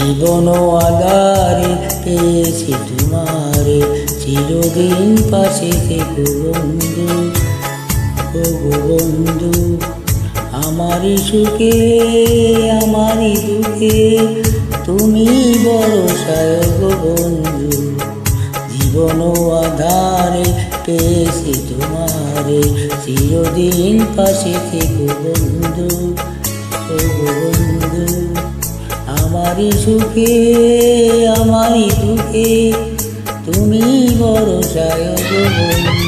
জীবন আধারে পেয়েছি তোমারে, চিরদিন পাশে থেকো বন্ধু। ও গো বন্ধু, আমারই সুখে আমারই দুঃখে তুমি ভরসায় গো বন্ধু। জীবন আধারে পেয়েছি তোমারে, চিরদিন পাশে থেকো বন্ধু। ও গো বন্ধু, আমারই সুখে আমারই দুঃখে তুমি ভরসায় গো বন্ধু।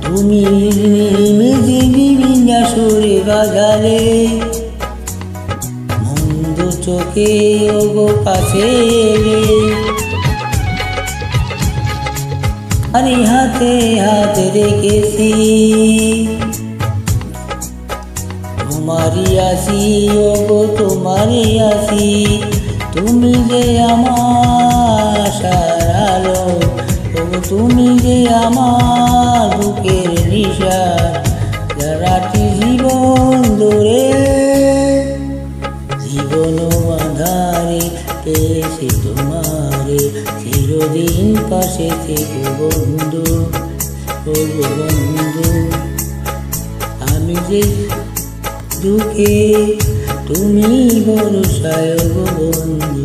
তুমি বিভিন্ন সুরে বাজালে, মন্দ চোখে ওগো কাছে এলে, আরে হাতে হাত রেখেছি তোমারই আসি ওগো তোমারই আসি। তুমি যে আমার আশার আলো, ওগো তুমি যে আমার বুকের নিশান। সারাটি জীবন ধরে জীবন আধারে পেয়েছি তোমারে, চিরদিন পাশে থেকো বন্ধু। ও গো বন্ধু, আমি যে দুঃখে তুমি ভরসায় গো বন্ধু।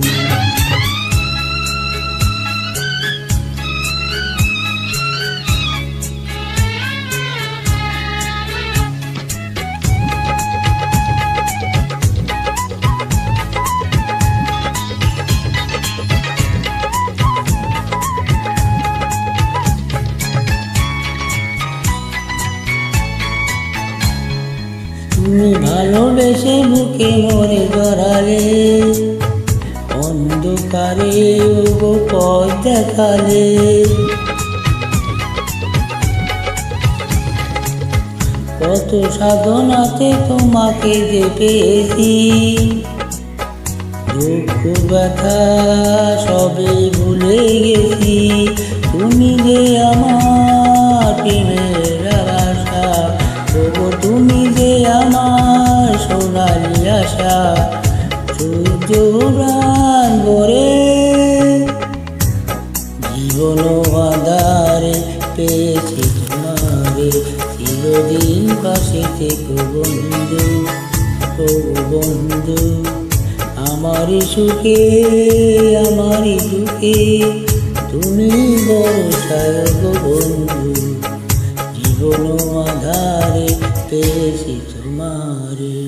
তুমি ভালোবেসে বুকে মরে জড়ালে, অন্ধকারে ওগো পথ দেখালে। কত সাধনাতে তোমাকে যে পেয়েছি, দুঃখ ব্যথা সবে ভুলে গেছি। তুমি যে আমার প্রেমের আশা, ওগো তুমি যে আমার সোনালি আশা। সূর্য প্রাণ ভরে জীবন আধারে পেয়েছি তোমারে, চিরদিন পাশে থেকো বন্ধু। ও বন্ধু, আমারই সুখে আমারই দুঃখে তুমি ভরসায় গো বন্ধু। জীবন আধারে পেয়েছি তোমারে।